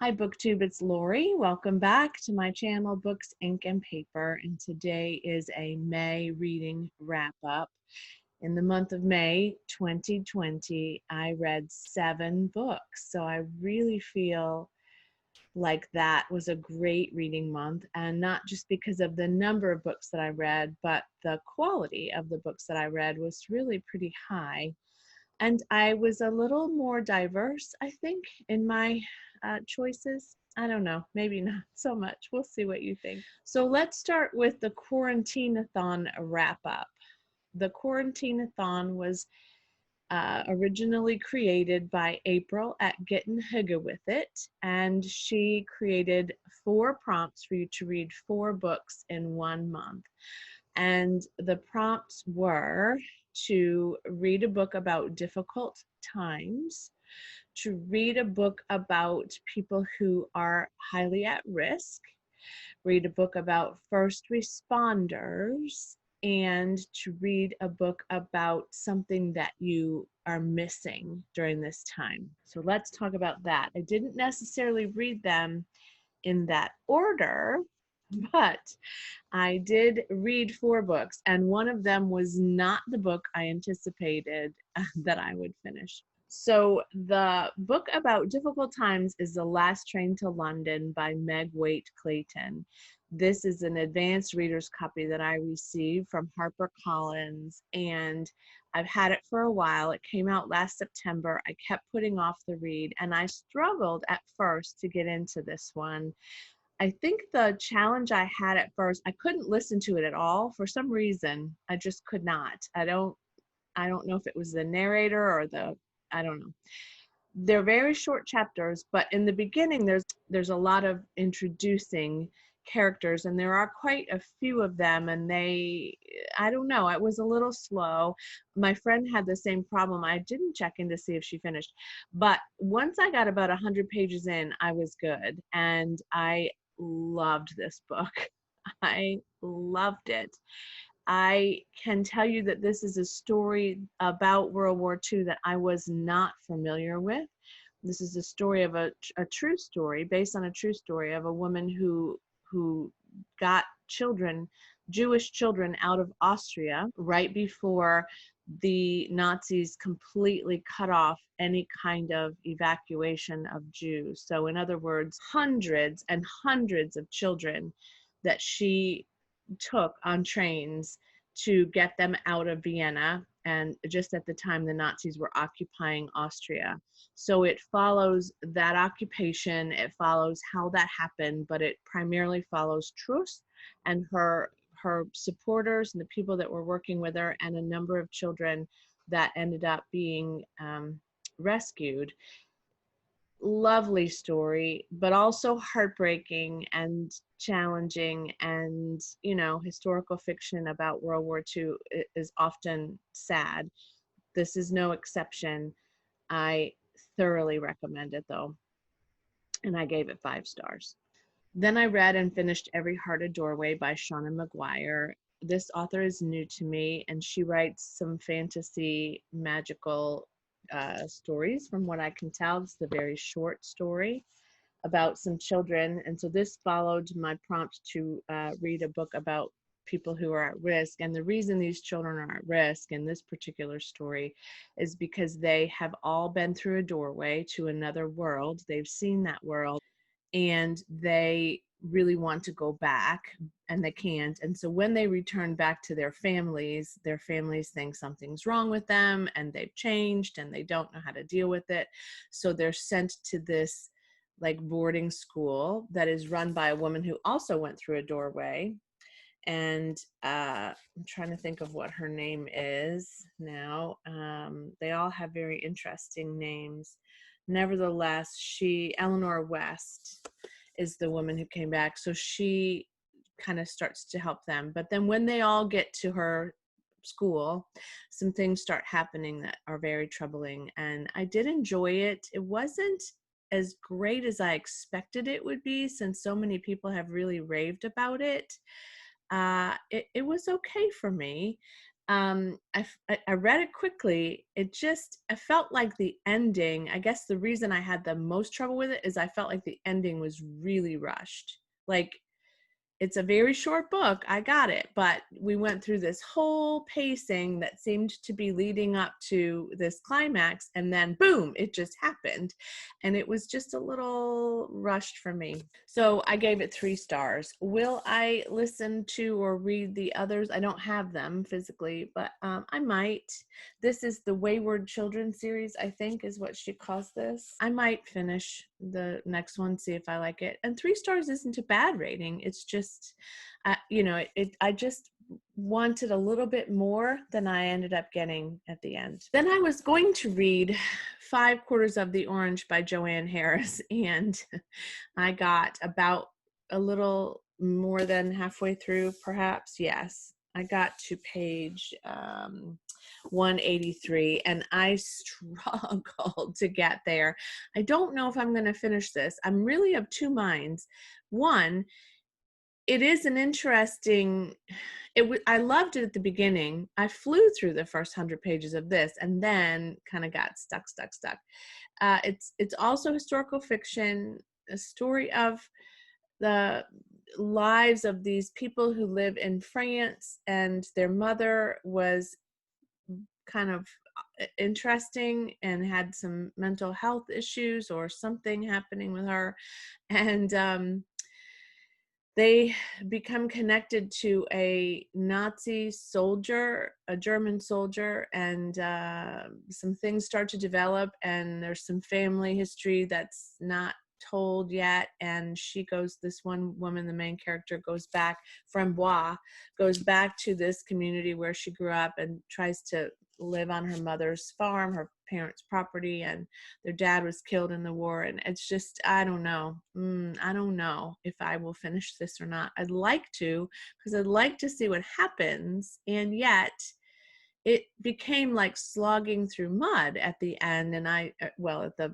Hi Booktube, it's Lori. Welcome back to my channel, Books, Ink, and Paper. And today is a May reading wrap-up. In the month of May 2020, I read 7 books. So I really feel like that was a great reading month, and not just because of the number of books that I read, but the quality of the books that I read was really pretty high. And I was a little more diverse, I think, in my choices. I don't know, maybe not so much. We'll see what you think. So let's start with the Quarantine-a-thon wrap up. The Quarantine-a-thon was originally created by April at Getting Hygge With It, and she created 4 prompts for you to read 4 books in 1 month. And the prompts were to read a book about difficult times, to read a book about people who are highly at risk, read a book about first responders, and to read a book about something that you are missing during this time. So let's talk about that. I didn't necessarily read them in that order, but I did read 4 books, and one of them was not the book I anticipated that I would finish. So the book about difficult times is The Last Train to London by Meg Waite Clayton. This is an advanced reader's copy that I received from HarperCollins, and I've had it for a while. It came out last September. I kept putting off the read, and I struggled at first to get into this one. I think the challenge I had at first, I couldn't listen to it at all. For some reason, I just could not. I don't know if it was the narrator or I don't know. They're very short chapters, but in the beginning there's a lot of introducing characters, and there are quite a few of them, and I don't know, it was a little slow. My friend had the same problem. I didn't check in to see if she finished, but once I got about 100 pages in, I was good, and I loved this book. I loved it. I can tell you that this is a story about World War II that I was not familiar with. This is a story of a true story, based on a true story of a woman who got children, Jewish children, out of Austria right before the Nazis completely cut off any kind of evacuation of Jews. So in other words, hundreds and hundreds of children that she took on trains to get them out of Vienna, and just at the time the Nazis were occupying Austria. So it follows that occupation, it follows how that happened, but it primarily follows Truss and her supporters and the people that were working with her, and a number of children that ended up being rescued. Lovely story, but also heartbreaking and challenging, and historical fiction about World War II is often sad. This is no exception. I thoroughly recommend it though, and I gave it 5 stars. Then I read and finished Every Heart a Doorway by Shauna Maguire. This author is new to me, and she writes some fantasy, magical stories from what I can tell. It's a very short story about some children, and so this followed my prompt to read a book about people who are at risk. And the reason these children are at risk in this particular story is because they have all been through a doorway to another world. They've seen that world, and they really want to go back, and they can't. And so when they return back to their families think something's wrong with them, and they've changed, and they don't know how to deal with it. So they're sent to this like boarding school that is run by a woman who also went through a doorway. And I'm trying to think of what her name is now. They all have very interesting names. Nevertheless, Eleanor West is the woman who came back. So she kind of starts to help them. But then when they all get to her school, some things start happening that are very troubling. And I did enjoy it. It wasn't as great as I expected it would be, since so many people have really raved about it. It was okay for me. I read it quickly. I felt like the ending, I guess the reason I had the most trouble with it is I felt like the ending was really rushed. Like, it's a very short book, I got it, but we went through this whole pacing that seemed to be leading up to this climax, and then boom, it just happened. And it was just a little rushed for me. So I gave it 3 stars. Will I listen to or read the others? I don't have them physically, but I might. This is the Wayward Children series, I think is what she calls this. I might finish the next one, see if I like it. And 3 stars isn't a bad rating. It's just, I just wanted a little bit more than I ended up getting at the end. Then I was going to read 5/4 of the Orange by Joanne Harris, and I got about a little more than halfway through, perhaps. Yes, I got to page 183, and I struggled to get there. I don't know if I'm going to finish this. I'm really of 2 minds. One, it is an interesting, I loved it at the beginning. I flew through the first 100 pages of this and then kind of got stuck. It's also historical fiction, a story of the lives of these people who live in France, and their mother was kind of interesting and had some mental health issues or something happening with her. And they become connected to a Nazi soldier, a German soldier, and some things start to develop, and there's some family history that's not told yet. And this one woman, the main character, goes back, Framboise, goes back to this community where she grew up and tries to live on her mother's farm, her parents' property, and their dad was killed in the war. And it's just, I don't know. I don't know if I will finish this or not. I'd like to, because I'd like to see what happens. And yet it became like slogging through mud at the end. And at the,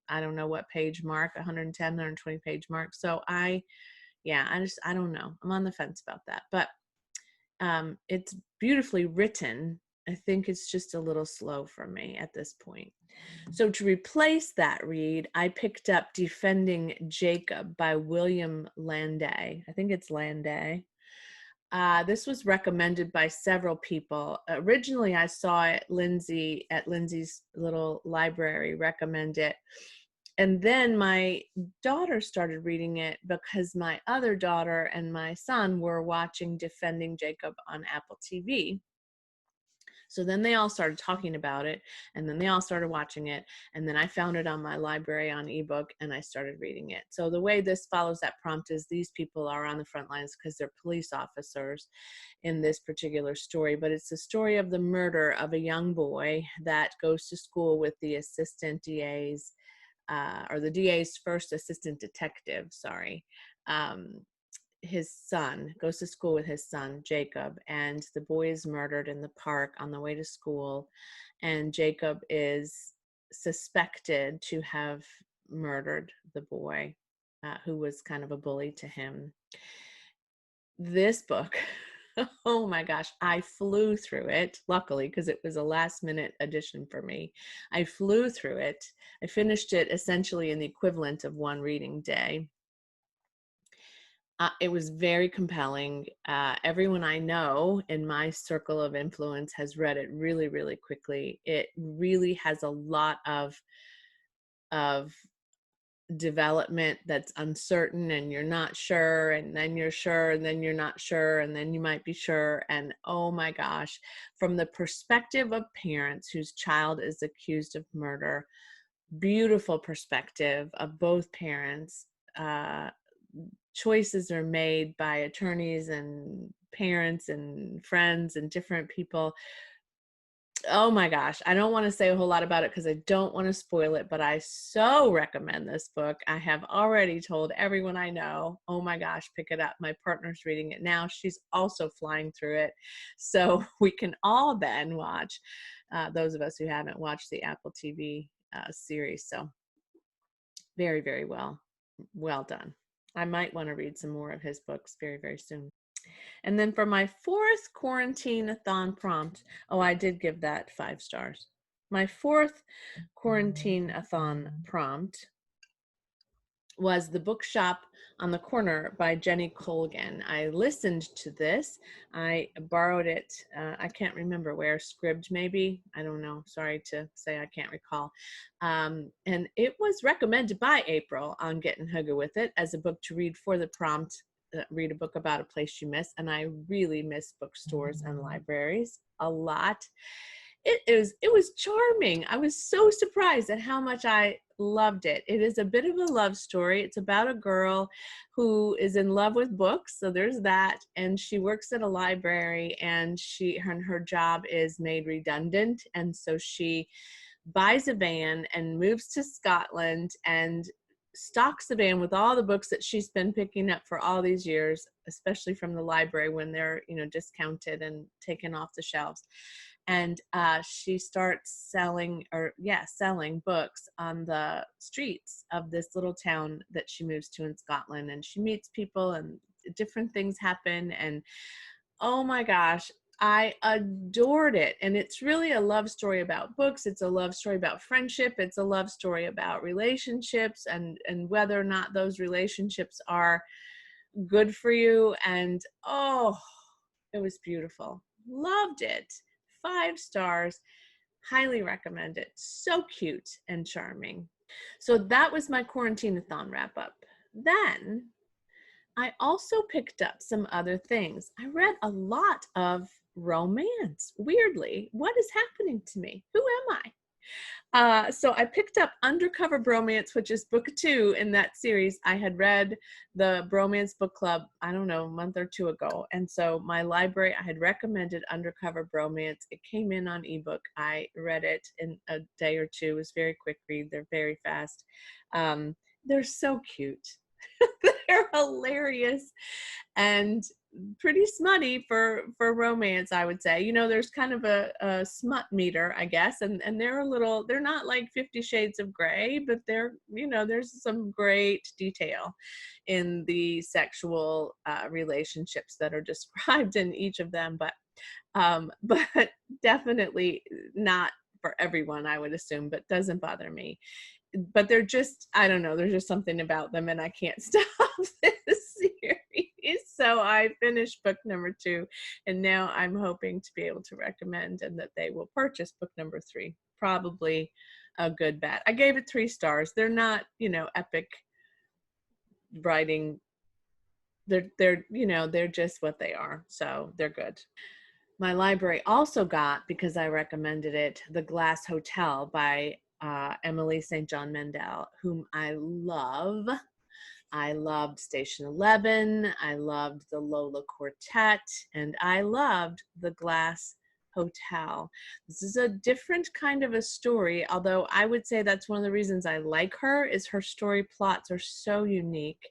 I don't know what page mark, 110, 120 page mark. So I don't know. I'm on the fence about that, but it's beautifully written. I think it's just a little slow for me at this point. So to replace that read, I picked up Defending Jacob by William Landay. I think it's Landay. This was recommended by several people. Originally, I saw it at Lindsay's little library recommend it. And then my daughter started reading it because my other daughter and my son were watching Defending Jacob on Apple TV. So then they all started talking about it, and then they all started watching it, and then I found it on my library on ebook, and I started reading it. So the way this follows that prompt is these people are on the front lines because they're police officers in this particular story, but it's the story of the murder of a young boy that goes to school with the assistant DA's, or the DA's first assistant detective, sorry. His son goes to school with his son Jacob, and the boy is murdered in the park on the way to school, and Jacob is suspected to have murdered the boy, who was kind of a bully to him. This book, oh my gosh, I flew through it, luckily, because it was a last minute addition for me. I flew through it. I finished it essentially in the equivalent of one reading day. It was very compelling. Everyone I know in my circle of influence has read it really, really quickly. It really has a lot of development that's uncertain, and you're not sure, and then you're sure, and then you're not sure, and then you might be sure. And oh my gosh, from the perspective of parents whose child is accused of murder, beautiful perspective of both parents. Choices are made by attorneys and parents and friends and different people. Oh my gosh, I don't want to say a whole lot about it because I don't want to spoil it, but I so recommend this book. I have already told everyone I know, oh my gosh, pick it up. My partner's reading it now. She's also flying through it. So we can all then watch, those of us who haven't watched the Apple TV series. So very, very well done. I might want to read some more of his books very, very soon. And then for my fourth quarantine-a-thon prompt, oh, I did give that 5 stars. My fourth quarantine-a-thon prompt was The Bookshop on the Corner by Jenny Colgan. I listened to this. I borrowed it. I can't remember where, Scribd maybe. I don't know. Sorry to say I can't recall. And it was recommended by April on Getting Hygge with It as a book to read for the prompt. Read a book about a place you miss. And I really miss bookstores and libraries a lot. It was charming. I was so surprised at how much I loved it. It is a bit of a love story. It's about a girl who is in love with books, so there's that, and she works at a library, and her job is made redundant, and so she buys a van and moves to Scotland and stocks the van with all the books that she's been picking up for all these years, especially from the library when they're, discounted and taken off the shelves. And she starts selling books on the streets of this little town that she moves to in Scotland. And she meets people and different things happen. And oh my gosh, I adored it. And it's really a love story about books. It's a love story about friendship. It's a love story about relationships and whether or not those relationships are good for you. And oh, it was beautiful. Loved it. 5 stars. Highly recommend it. So cute and charming. So that was my quarantine-a-thon wrap up. Then I also picked up some other things. I read a lot of romance. Weirdly, what is happening to me? Who am I? So I picked up Undercover Bromance, which is book 2 in that series. I had read the Bromance Book Club, I don't know, a month or 2 ago. And so my library, I had recommended Undercover Bromance. It came in on ebook. I read it in a day or 2. It was a very quick read. They're very fast. They're so cute. They're hilarious and pretty smutty for romance, I would say. There's kind of a smut meter, I guess, and they're not like 50 Shades of Grey, but there's some great detail in the sexual relationships that are described in each of them, but definitely not for everyone, I would assume, but doesn't bother me. But they're just, I don't know, there's just something about them and I can't stop this series. So I finished book number 2 and now I'm hoping to be able to recommend and that they will purchase book number 3. Probably a good bet. I gave it 3 stars. They're not, epic writing. They're just what they are. So they're good. My library also got, because I recommended it, The Glass Hotel by Emily St. John Mandel, whom I love. I loved Station 11, I loved the Lola Quartet, and I loved The Glass Hotel. This is a different kind of a story, although I would say that's one of the reasons I like her, is her story plots are so unique.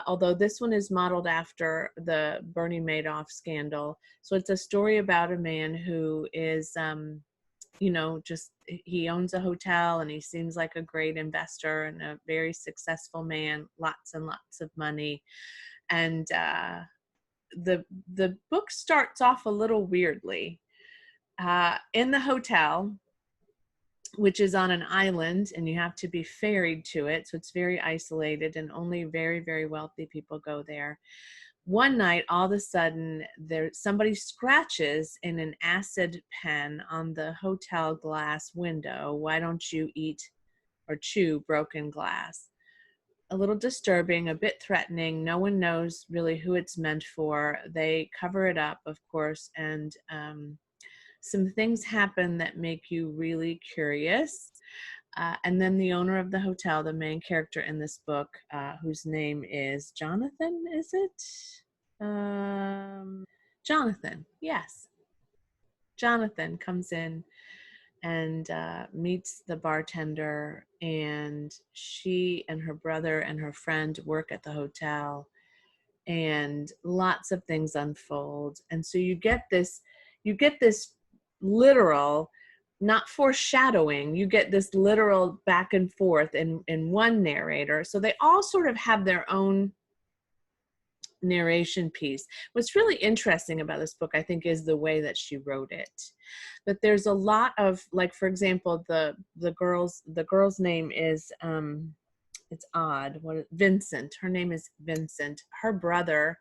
Although this one is modeled after the Bernie Madoff scandal. So it's a story about a man who is, he owns a hotel and he seems like a great investor and a very successful man, lots and lots of money. And the book starts off a little weirdly. In the hotel, which is on an island, and you have to be ferried to it. So it's very isolated and only very, very wealthy people go there. One night, all of a sudden, somebody scratches in an acid pen on the hotel glass window. Why don't you eat or chew broken glass? A little disturbing, a bit threatening. No one knows really who it's meant for. They cover it up, of course, and some things happen that make you really curious. And then the owner of the hotel, the main character in this book, whose name is Jonathan, is it? Jonathan, yes. Jonathan comes in and meets the bartender, and she and her brother and her friend work at the hotel, and lots of things unfold. And so you get this literal, not foreshadowing, you get this literal back and forth in one narrator. So they all sort of have their own narration piece. What's really interesting about this book, I think, is the way that she wrote it. But there's a lot of, like, for example, the girl's name is it's odd. Vincent. Her name is Vincent. Her brother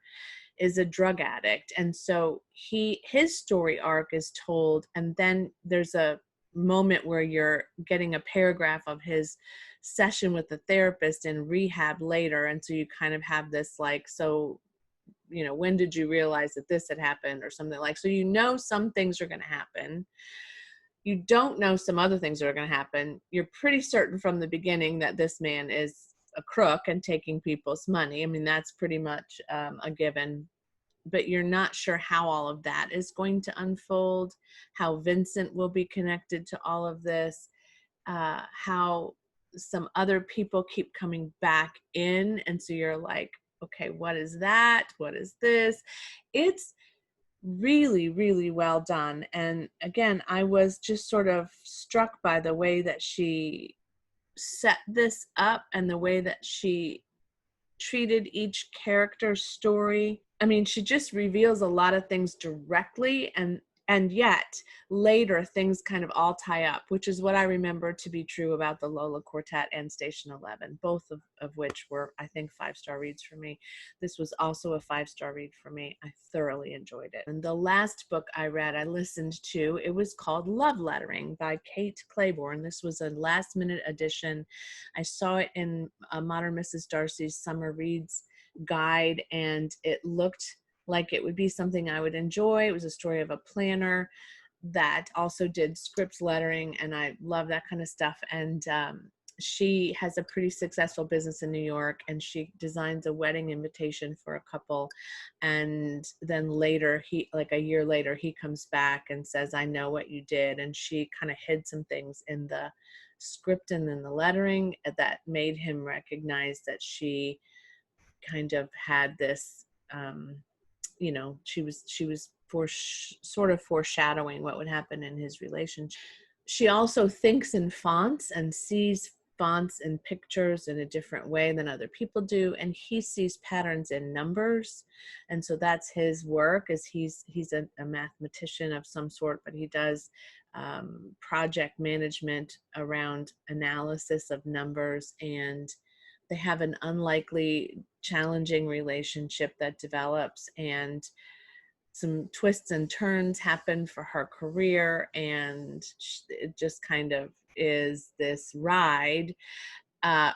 is a drug addict, and so his story arc is told, and then there's a moment where you're getting a paragraph of his session with the therapist in rehab later, and so you kind of have this like, so when did you realize that this had happened, or something, like, so some things are going to happen. You don't know some other things that are going to happen. You're pretty certain from the beginning that this man is a crook and taking people's money. I mean, that's pretty much a given, but you're not sure how all of that is going to unfold, how Vincent will be connected to all of this, how some other people keep coming back in. And so you're like, okay, what is that? What is this? It's really, really well done. And again, I was just sort of struck by the way that she set this up and the way that she treated each character's story. I mean, she just reveals a lot of things directly, and yet later things kind of all tie up, which is what I remember to be true about the Lola Quartet and Station 11, both of which were, I think, 5-star reads for me. This was also a 5-star read for me. I thoroughly enjoyed it. And the last book I read, I listened to, it was called Love Lettering by Kate Claiborne. This was a last-minute edition. I saw it in Modern Mrs. Darcy's Summer Reads guide, and it looked like it would be something I would enjoy. It was a story of a planner that also did script lettering, and I love that kind of stuff. And she has a pretty successful business in New York, and she designs a wedding invitation for a couple. And then later, like a year later, he comes back and says, I know what you did. And she kind of hid some things in the script and in the lettering that made him recognize that she kind of had this, she was sort of foreshadowing what would happen in his relationship. She also thinks in fonts and sees fonts and pictures in a different way than other people do, and he sees patterns in numbers. And so that's his work, is he's a mathematician of some sort, but he does project management around analysis of numbers, and they have an unlikely, challenging relationship that develops, and some twists and turns happen for her career, and it just kind of is this ride.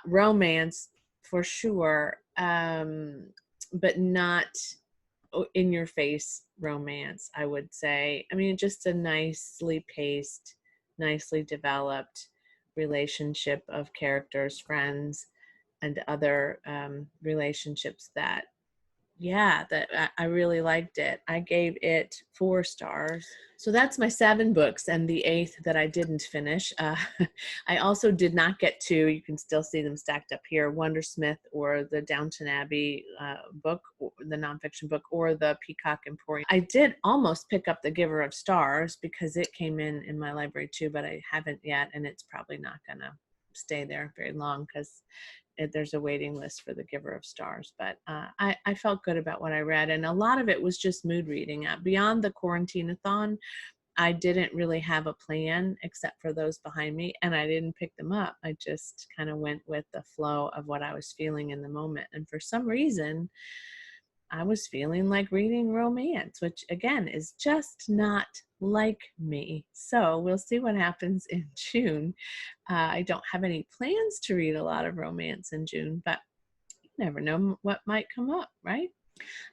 Romance for sure, but not in your face romance, I would say. I mean, just a nicely paced, nicely developed relationship of characters, friends, and other relationships that I really liked it. I gave it 4 stars. So that's my 7 books, and the 8th that I didn't finish. I also did not get to, you can still see them stacked up here, Wondersmith or the Downton Abbey book, the nonfiction book, or the Peacock Emporium. I did almost pick up The Giver of Stars because it came in my library too, but I haven't yet, and it's probably not gonna stay there very long because there's a waiting list for The Giver of Stars. But I felt good about what I read, and a lot of it was just mood reading. Beyond the Quarantine-a-thon, I didn't really have a plan except for those behind me, and I didn't pick them up. I just kind of went with the flow of what I was feeling in the moment. And for some reason, I was feeling like reading romance, which again is just not like me. So we'll see what happens in June. I don't have any plans to read a lot of romance in June, but you never know what might come up, right?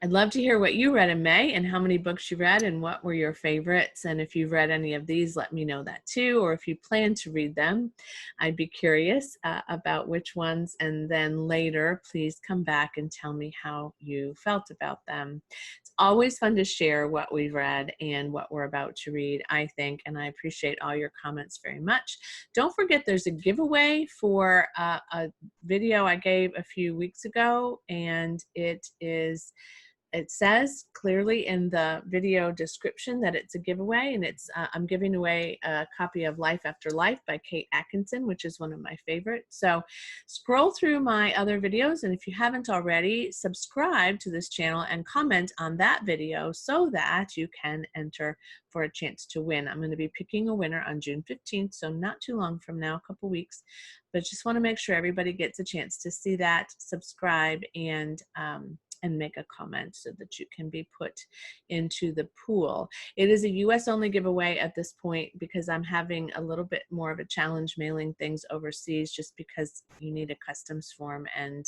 I'd love to hear what you read in May and how many books you read and what were your favorites. And if you've read any of these, let me know that too. Or if you plan to read them, I'd be curious about which ones. And then later, please come back and tell me how you felt about them. It's always fun to share what we've read and what we're about to read, I think. And I appreciate all your comments very much. Don't forget, there's a giveaway for a video I gave a few weeks ago, and it is it says clearly in the video description that it's a giveaway, and it's I'm giving away a copy of Life After Life by Kate Atkinson, which is one of my favorites. So scroll through my other videos, and if you haven't already, subscribe to this channel and comment on that video so that you can enter for a chance to win. I'm going to be picking a winner on June 15th, so not too long from now, a couple weeks, but just want to make sure everybody gets a chance to see that, subscribe, and make a comment so that you can be put into the pool. It is a US only giveaway at this point because I'm having a little bit more of a challenge mailing things overseas, just because you need a customs form, and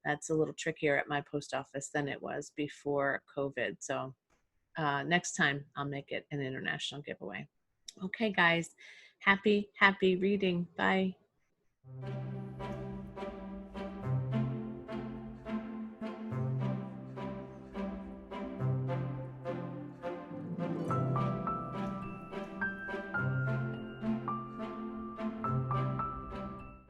that's a little trickier at my post office than it was before COVID. So next time I'll make it an international giveaway. Okay, guys, happy reading. Bye.